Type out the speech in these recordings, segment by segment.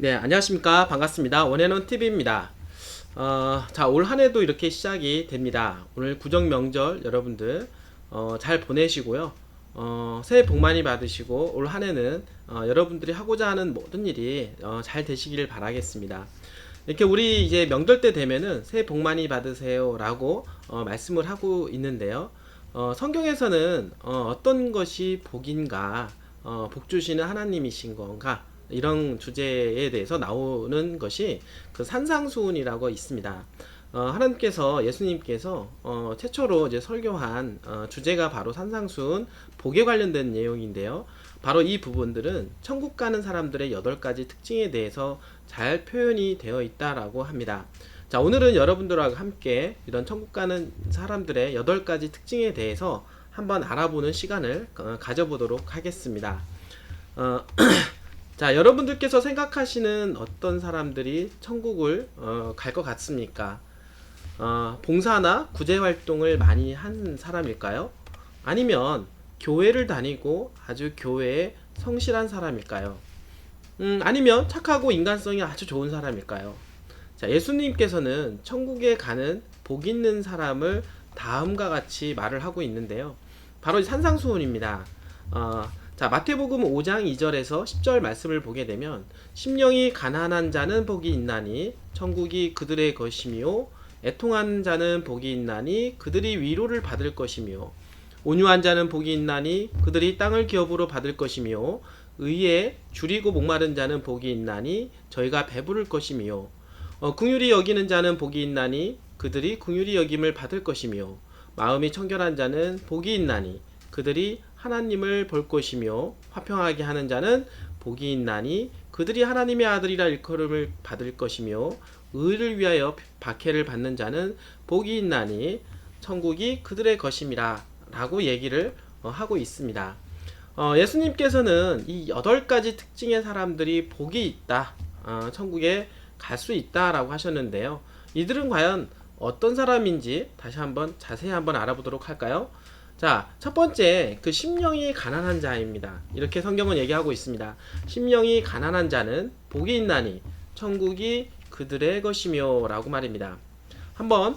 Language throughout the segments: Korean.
네, 안녕하십니까. 반갑습니다. 원앤원 TV입니다. 자, 올 한 해도 이렇게 시작이 됩니다. 오늘 구정 명절 여러분들 잘 보내시고요. 새해 복 많이 받으시고 올 한 해는 여러분들이 하고자 하는 모든 일이 잘 되시길 바라겠습니다. 이렇게 우리 이제 명절 때 되면은 새해 복 많이 받으세요라고 말씀을 하고 있는데요. 성경에서는 어떤 것이 복인가, 복 주시는 하나님이신 건가, 이런 주제에 대해서 나오는 것이 그 산상수훈이라고 있습니다. 하나님께서 예수님께서 최초로 이제 설교한 주제가 바로 산상수훈 복에 관련된 내용인데요. 바로 이 부분들은 천국 가는 사람들의 8가지 특징에 대해서 잘 표현이 되어 있다라고 합니다. 자, 오늘은 여러분들과 함께 이런 천국 가는 사람들의 8가지 특징에 대해서 한번 알아보는 시간을 가져보도록 하겠습니다. 어, 자, 여러분들께서 생각하시는 어떤 사람들이 천국을 갈 것 같습니까? 봉사나 구제 활동을 많이 한 사람일까요? 아니면 교회를 다니고 아주 교회에 성실한 사람일까요? 아니면 착하고 인간성이 아주 좋은 사람일까요? 자, 예수님께서는 천국에 가는 복 있는 사람을 다음과 같이 말을 하고 있는데요. 바로 산상수훈입니다. 자, 마태복음 5장 2절에서 10절 말씀을 보게 되면 심령이 가난한 자는 복이 있나니 천국이 그들의 것이며 애통하는 자는 복이 있나니 그들이 위로를 받을 것이며 온유한 자는 복이 있나니 그들이 땅을 기업으로 받을 것이며 의에 줄이고 목마른 자는 복이 있나니 저희가 배부를 것이며 긍휼히 여기는 자는 복이 있나니 그들이 긍휼히 여김을 받을 것이며 마음이 청결한 자는 복이 있나니 그들이 하나님을 볼 것이며 화평하게 하는 자는 복이 있나니 그들이 하나님의 아들이라 일컬음을 받을 것이며 의를 위하여 박해를 받는 자는 복이 있나니 천국이 그들의 것임이라 라고 얘기를 하고 있습니다. 예수님께서는 이 8가지 특징의 사람들이 복이 있다, 천국에 갈 수 있다라고 하셨는데요. 이들은 과연 어떤 사람인지 다시 한번 자세히 한번 알아보도록 할까요? 자, 첫 번째, 그 심령이 가난한 자입니다. 이렇게 성경은 얘기하고 있습니다. 심령이 가난한 자는 복이 있나니 천국이 그들의 것이며 라고 말입니다. 한번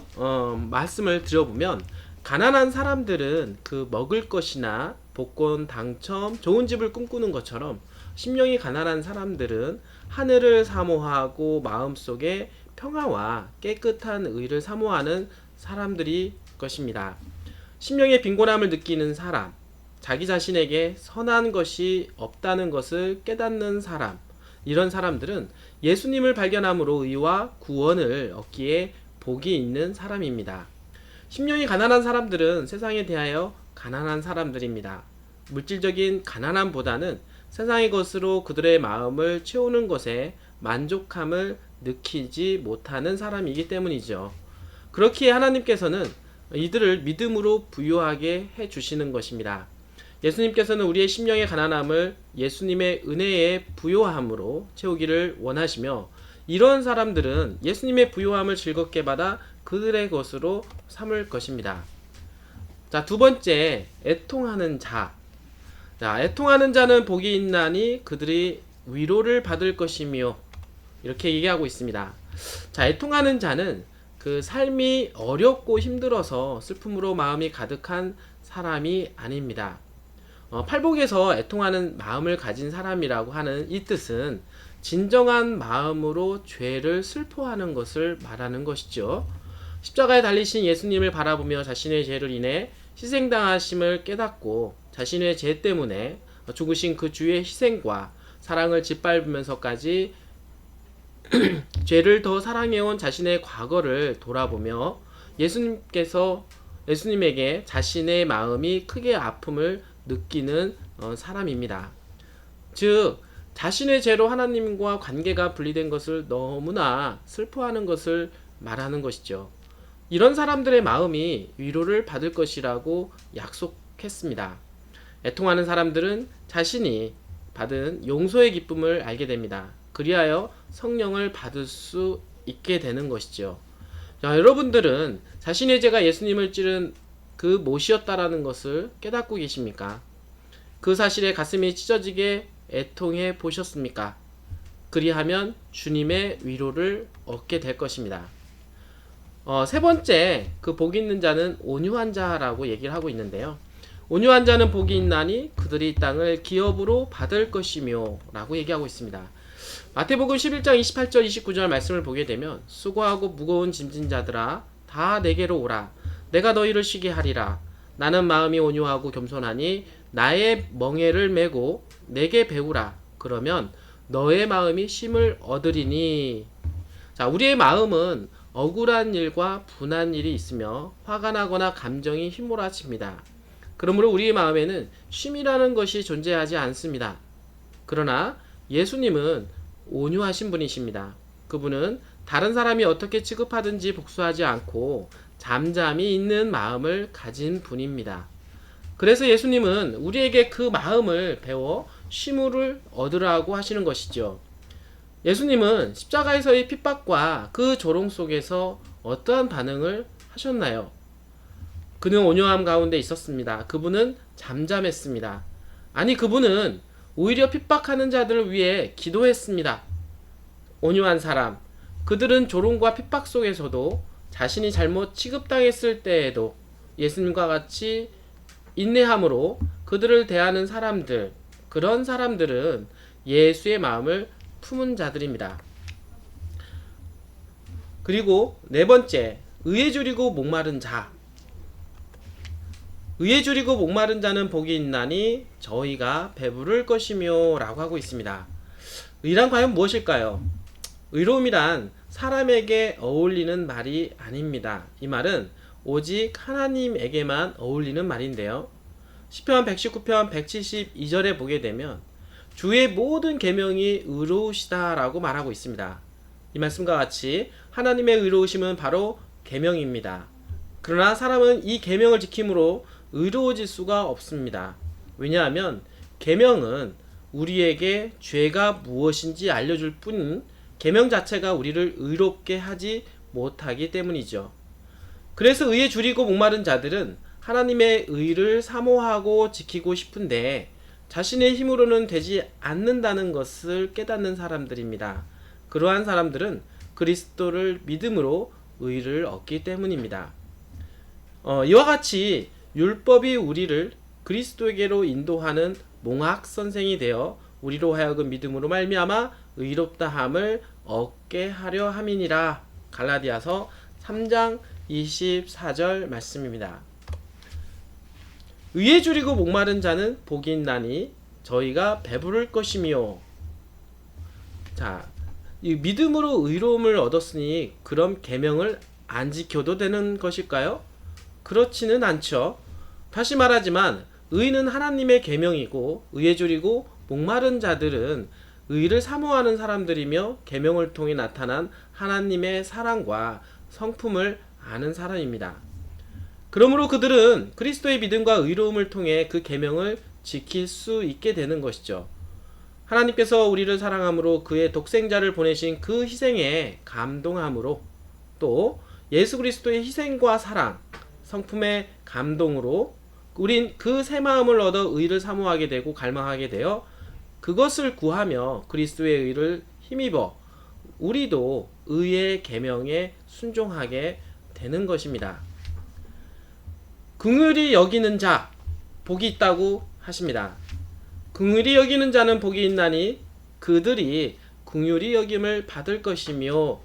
말씀을 드려보면 가난한 사람들은 그 먹을 것이나 복권 당첨, 좋은 집을 꿈꾸는 것처럼 심령이 가난한 사람들은 하늘을 사모하고 마음속에 평화와 깨끗한 의를 사모하는 사람들이 것입니다. 심령의 빈곤함을 느끼는 사람, 자기 자신에게 선한 것이 없다는 것을 깨닫는 사람, 이런 사람들은 예수님을 발견함으로 의와 구원을 얻기에 복이 있는 사람입니다. 심령이 가난한 사람들은 세상에 대하여 가난한 사람들입니다. 물질적인 가난함보다는 세상의 것으로 그들의 마음을 채우는 것에 만족함을 느끼지 못하는 사람이기 때문이죠. 그렇기에 하나님께서는 이들을 믿음으로 부유하게 해 주시는 것입니다. 예수님께서는 우리의 심령의 가난함을 예수님의 은혜의 부요함으로 채우기를 원하시며 이런 사람들은 예수님의 부요함을 즐겁게 받아 그들의 것으로 삼을 것입니다. 자, 두 번째, 애통하는 자. 자, 애통하는 자는 복이 있나니 그들이 위로를 받을 것이며 이렇게 얘기하고 있습니다. 자, 애통하는 자는 그 삶이 어렵고 힘들어서 슬픔으로 마음이 가득한 사람이 아닙니다. 팔복에서 애통하는 마음을 가진 사람이라고 하는 이 뜻은 진정한 마음으로 죄를 슬퍼하는 것을 말하는 것이죠. 십자가에 달리신 예수님을 바라보며 자신의 죄를 인해 희생당하심을 깨닫고 자신의 죄 때문에 죽으신 그 주의 희생과 사랑을 짓밟으면서까지 죄를 더 사랑해온 자신의 과거를 돌아보며 예수님에게 자신의 마음이 크게 아픔을 느끼는 사람입니다. 즉, 자신의 죄로 하나님과 관계가 분리된 것을 너무나 슬퍼하는 것을 말하는 것이죠. 이런 사람들의 마음이 위로를 받을 것이라고 약속했습니다. 애통하는 사람들은 자신이 받은 용서의 기쁨을 알게 됩니다. 그리하여 성령을 받을 수 있게 되는 것이죠. 자, 여러분들은 자신의 죄가 예수님을 찌른 그 못이었다라는 것을 깨닫고 계십니까? 그 사실에 가슴이 찢어지게 애통해 보셨습니까? 그리하면 주님의 위로를 얻게 될 것입니다. 세 번째, 그 복이 있는 자는 온유한 자라고 얘기를 하고 있는데요. 온유한 자는 복이 있나니 그들이 이 땅을 기업으로 받을 것이며 라고 얘기하고 있습니다. 마태복음 11장 28절 29절 말씀을 보게 되면 수고하고 무거운 짐진 자들아 다 내게로 오라. 내가 너희를 쉬게 하리라. 나는 마음이 온유하고 겸손하니 나의 멍에를 메고 내게 배우라. 그러면 너의 마음이 쉼을 얻으리니. 자, 우리의 마음은 억울한 일과 분한 일이 있으며 화가 나거나 감정이 휘몰아칩니다. 그러므로 우리의 마음에는 쉼이라는 것이 존재하지 않습니다. 그러나 예수님은 온유하신 분이십니다. 그분은 다른 사람이 어떻게 취급하든지 복수하지 않고 잠잠히 있는 마음을 가진 분입니다. 그래서 예수님은 우리에게 그 마음을 배워 쉼을 얻으라고 하시는 것이죠. 예수님은 십자가에서의 핍박과 그 조롱 속에서 어떠한 반응을 하셨나요? 그는 온유함 가운데 있었습니다. 그분은 잠잠했습니다. 아니, 그분은 오히려 핍박하는 자들을 위해 기도했습니다. 온유한 사람, 그들은 조롱과 핍박 속에서도 자신이 잘못 취급당했을 때에도 예수님과 같이 인내함으로 그들을 대하는 사람들, 그런 사람들은 예수의 마음을 품은 자들입니다. 그리고 네 번째, 의에 줄이고 목마른 자. 의에 줄이고 목마른 자는 복이 있나니 저희가 배부를 것이며 라고 하고 있습니다. 의란 과연 무엇일까요? 의로움이란 사람에게 어울리는 말이 아닙니다. 이 말은 오직 하나님에게만 어울리는 말인데요. 시편 119편 172절에 보게 되면 주의 모든 계명이 의로우시다라고 말하고 있습니다. 이 말씀과 같이 하나님의 의로우심은 바로 계명입니다. 그러나 사람은 이 계명을 지킴으로 의로워질 수가 없습니다. 왜냐하면 계명은 우리에게 죄가 무엇인지 알려줄 뿐 계명 자체가 우리를 의롭게 하지 못하기 때문이죠. 그래서 의에 줄이고 목마른 자들은 하나님의 의를 사모하고 지키고 싶은데 자신의 힘으로는 되지 않는다는 것을 깨닫는 사람들입니다. 그러한 사람들은 그리스도를 믿음으로 의를 얻기 때문입니다. 이와 같이 율법이 우리를 그리스도에게로 인도하는 몽학 선생이 되어 우리로 하여금 믿음으로 말미암아 의롭다함을 얻게 하려 함이니라. 갈라디아서 3장 24절 말씀입니다. 의에 줄이고 목마른 자는 복이 있나니 저희가 배부를 것이며. 자, 이 믿음으로 의로움을 얻었으니 그럼 계명을 안 지켜도 되는 것일까요? 그렇지는 않죠. 다시 말하지만 의는 하나님의 계명이고 의에 줄이고 목마른 자들은 의를 사모하는 사람들이며 계명을 통해 나타난 하나님의 사랑과 성품을 아는 사람입니다. 그러므로 그들은 그리스도의 믿음과 의로움을 통해 그 계명을 지킬 수 있게 되는 것이죠. 하나님께서 우리를 사랑함으로 그의 독생자를 보내신 그 희생에 감동함으로 또 예수 그리스도의 희생과 사랑, 성품의 감동으로 우린 그 새 마음을 얻어 의를 사모하게 되고 갈망하게 되어 그것을 구하며 그리스도의 의를 힘입어 우리도 의의 계명에 순종하게 되는 것입니다. 긍휼히 여기는 자 복이 있다고 하십니다. 긍휼히 여기는 자는 복이 있나니 그들이 긍휼히 여김을 받을 것이며.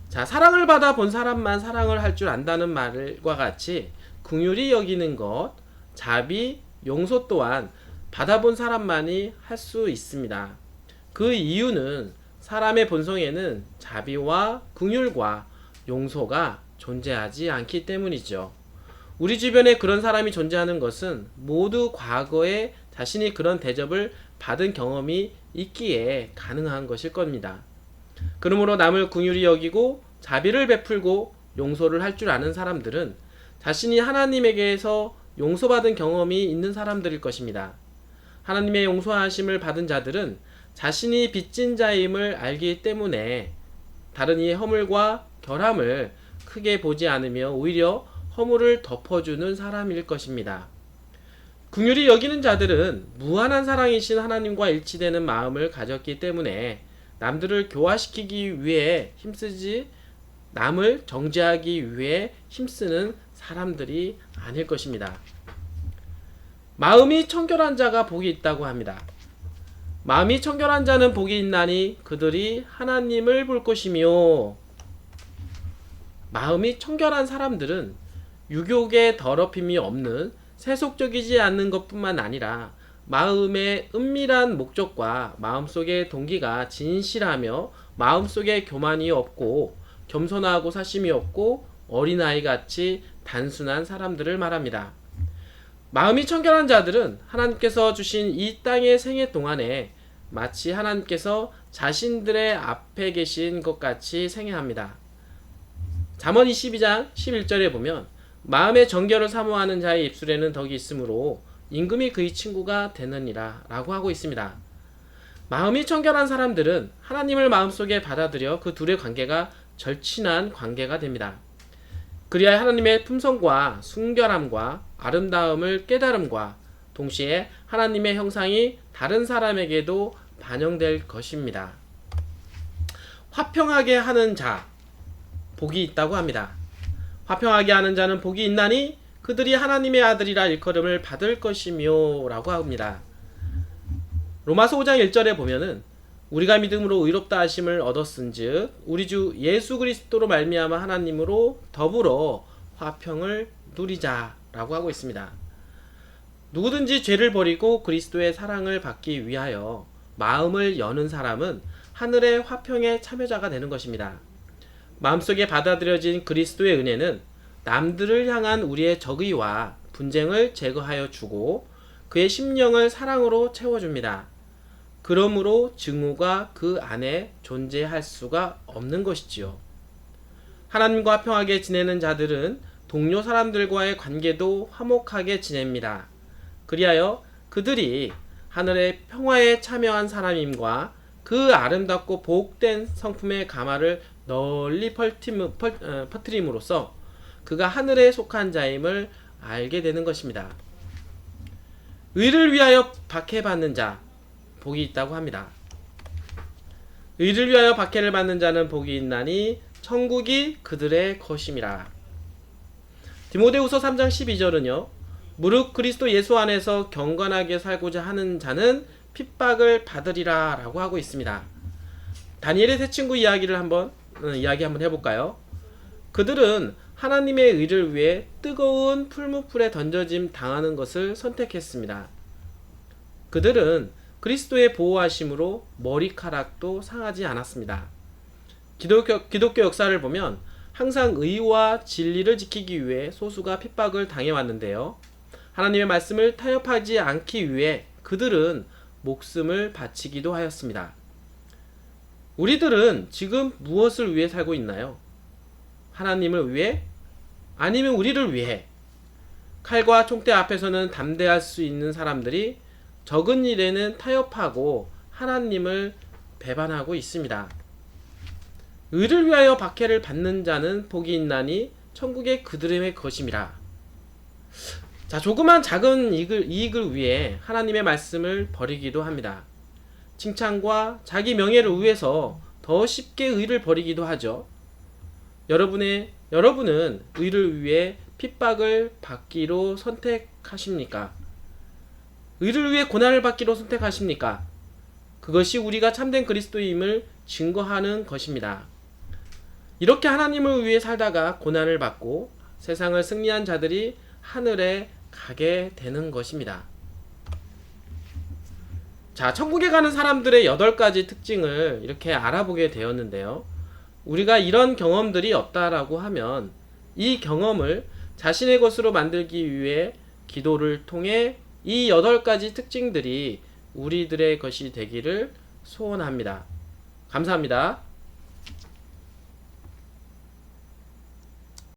자, 사랑을 받아 본 사람만 사랑을 할 줄 안다는 말과 같이 긍휼히 여기는 것, 자비, 용서 또한 받아본 사람만이 할 수 있습니다. 그 이유는 사람의 본성에는 자비와 긍휼과 용서가 존재하지 않기 때문이죠. 우리 주변에 그런 사람이 존재하는 것은 모두 과거에 자신이 그런 대접을 받은 경험이 있기에 가능한 것일 겁니다. 그러므로 남을 긍휼히 여기고 자비를 베풀고 용서를 할 줄 아는 사람들은 자신이 하나님에게서 용서받은 경험이 있는 사람들일 것입니다. 하나님의 용서하심을 받은 자들은 자신이 빚진 자임을 알기 때문에 다른 이의 허물과 결함을 크게 보지 않으며 오히려 허물을 덮어주는 사람일 것입니다. 긍휼히 여기는 자들은 무한한 사랑이신 하나님과 일치되는 마음을 가졌기 때문에 남들을 교화시키기 위해 힘쓰지 남을 정죄하기 위해 힘쓰는 사람들이 아닐 것입니다. 마음이 청결한 자가 복이 있다고 합니다. 마음이 청결한 자는 복이 있나니 그들이 하나님을 볼 것이며, 마음이 청결한 사람들은 유욕의 더럽힘이 없는 세속적이지 않는 것뿐만 아니라 마음의 은밀한 목적과 마음속의 동기가 진실하며 마음속에 교만이 없고 겸손하고 사심이 없고 어린아이같이 단순한 사람들을 말합니다. 마음이 청결한 자들은 하나님께서 주신 이 땅의 생애 동안에 마치 하나님께서 자신들의 앞에 계신 것 같이 생애합니다. 잠언 22장 11절에 보면 마음의 정결을 사모하는 자의 입술에는 덕이 있으므로 임금이 그의 친구가 되느니라 라고 하고 있습니다. 마음이 청결한 사람들은 하나님을 마음속에 받아들여 그 둘의 관계가 절친한 관계가 됩니다. 그리하여 하나님의 품성과 순결함과 아름다움을 깨달음과 동시에 하나님의 형상이 다른 사람에게도 반영될 것입니다. 화평하게 하는 자, 복이 있다고 합니다. 화평하게 하는 자는 복이 있나니 그들이 하나님의 아들이라 일컬음을 받을 것이며 라고 합니다. 로마서 5장 1절에 보면은 우리가 믿음으로 의롭다 하심을 얻었은즉 우리 주 예수 그리스도로 말미암아 하나님으로 더불어 화평을 누리자라고 하고 있습니다. 누구든지 죄를 버리고 그리스도의 사랑을 받기 위하여 마음을 여는 사람은 하늘의 화평의 참여자가 되는 것입니다. 마음속에 받아들여진 그리스도의 은혜는 남들을 향한 우리의 적의와 분쟁을 제거하여 주고 그의 심령을 사랑으로 채워줍니다. 그러므로 증오가 그 안에 존재할 수가 없는 것이지요. 하나님과 화평하게 지내는 자들은 동료 사람들과의 관계도 화목하게 지냅니다. 그리하여 그들이 하늘의 평화에 참여한 사람임과 그 아름답고 복된 성품의 가마를 널리 퍼뜨림으로써 그가 하늘에 속한 자임을 알게 되는 것입니다. 의를 위하여 박해받는 자, 복이 있다고 합니다. 의를 위하여 박해를 받는 자는 복이 있나니 천국이 그들의 것임이라. 디모데후서 3장 12절은요. 무릇 그리스도 예수 안에서 경건하게 살고자 하는 자는 핍박을 받으리라 라고 하고 있습니다. 다니엘의 세 친구 이야기 한번 해볼까요? 그들은 하나님의 의를 위해 뜨거운 풀무불에 던져짐 당하는 것을 선택했습니다. 그들은 그리스도의 보호하심으로 머리카락도 상하지 않았습니다. 기독교 역사를 보면 항상 의와 진리를 지키기 위해 소수가 핍박을 당해왔는데요. 하나님의 말씀을 타협하지 않기 위해 그들은 목숨을 바치기도 하였습니다. 우리들은 지금 무엇을 위해 살고 있나요? 하나님을 위해? 아니면 우리를 위해? 칼과 총대 앞에서는 담대할 수 있는 사람들이 적은 일에는 타협하고 하나님을 배반하고 있습니다. 의를 위하여 박해를 받는 자는 복이 있나니 천국의 그들의 것임이라. 자, 조그만 작은 이익을 위해 하나님의 말씀을 버리기도 합니다. 칭찬과 자기 명예를 위해서 더 쉽게 의를 버리기도 하죠. 여러분은 의를 위해 핍박을 받기로 선택하십니까? 의를 위해 고난을 받기로 선택하십니까? 그것이 우리가 참된 그리스도임을 증거하는 것입니다. 이렇게 하나님을 위해 살다가 고난을 받고 세상을 승리한 자들이 하늘에 가게 되는 것입니다. 자, 천국에 가는 사람들의 8가지 특징을 이렇게 알아보게 되었는데요. 우리가 이런 경험들이 없다라고 하면 이 경험을 자신의 것으로 만들기 위해 기도를 통해 이 8가지 특징들이 우리들의 것이 되기를 소원합니다. 감사합니다.